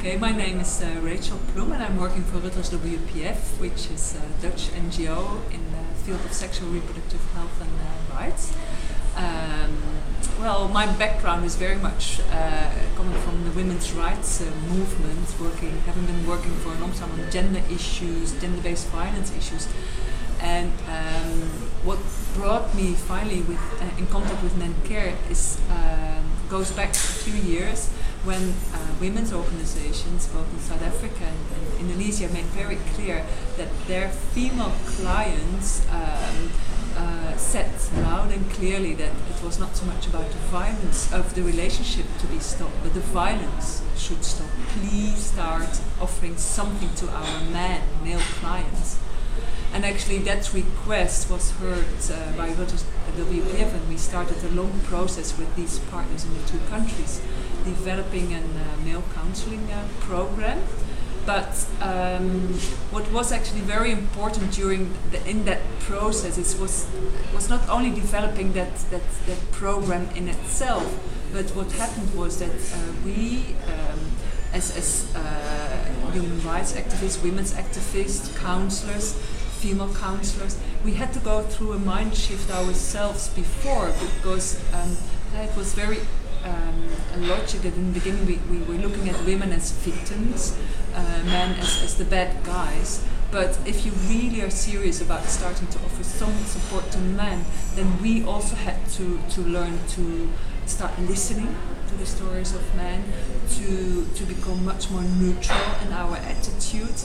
Okay, my name is Rachel Ploem and I'm working for Rutgers WPF, which is a Dutch NGO in the field of sexual reproductive health and rights. Well, my background is very much coming from the women's rights movement, having been working for a long time on gender issues, gender-based violence issues. And what brought me finally in contact with MenCare goes back a few years when women's organizations, both in South Africa and Indonesia, made very clear that their female clients said loud and clearly that it was not so much about the violence of the relationship to be stopped, but the violence should stop. Please start offering something to our male clients. And actually that request was heard by Rutgers WPF, and we started a long process with these partners in the two countries, developing a male counseling program. But what was actually very important in that process was not only developing that program in itself, but what happened was that we, as human rights activists, women's activists, counselors, female counselors, we had to go through a mind shift ourselves before, because it was very logic that in the beginning we were looking at women as victims, men as the bad guys. But if you really are serious about starting to offer some support to men, then we also had to learn to start listening to the stories of men, to become much more neutral in our attitude.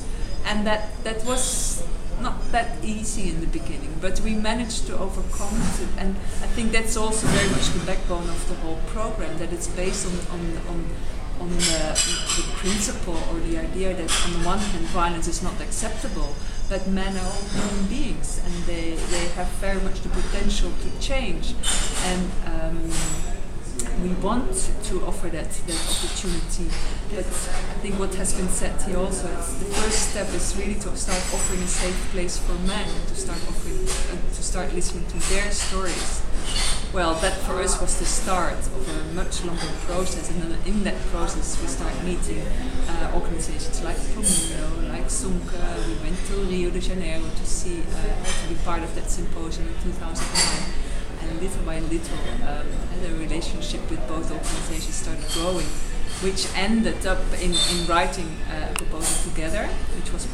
And that was not that easy in the beginning, but we managed to overcome it, and I think that's also very much the backbone of the whole program, that it's based on the principle or the idea that on the one hand violence is not acceptable, but men are all human beings and they have very much the potential to change, and we want to offer that opportunity. But I think what has been said here also is the first step is really to start offering a safe place for men, and to start listening to their stories. Well, that for us was the start of a much longer process, and then in that process we start meeting organizations like Promundo, like Sunke. We went to Rio de Janeiro to be part of that symposium in 2009. And little by little, the relationship with both organizations started growing, which ended up in writing a proposal together, which was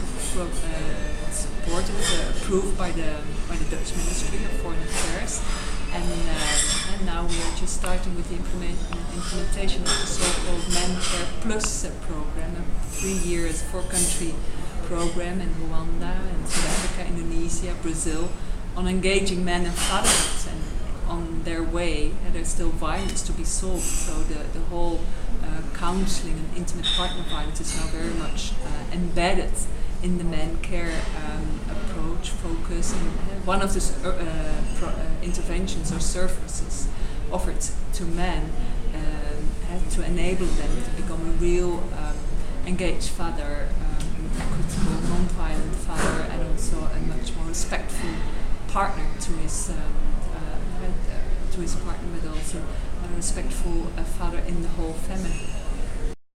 approved by the Dutch Ministry of Foreign Affairs. And now we are just starting with the implementation of the so-called MenCare Plus program, a 3-year, 4-country program in Rwanda and South Africa, Indonesia, Brazil, on engaging men and fathers and on their way. There's still violence to be solved, so the whole counseling and intimate partner violence is now very much embedded in the MenCare approach, focus, and one of the interventions or services offered to men to enable them to become a real engaged father, critical, non-violent father, and also a much more respectful partner to his partner, but also a respectful father in the whole family.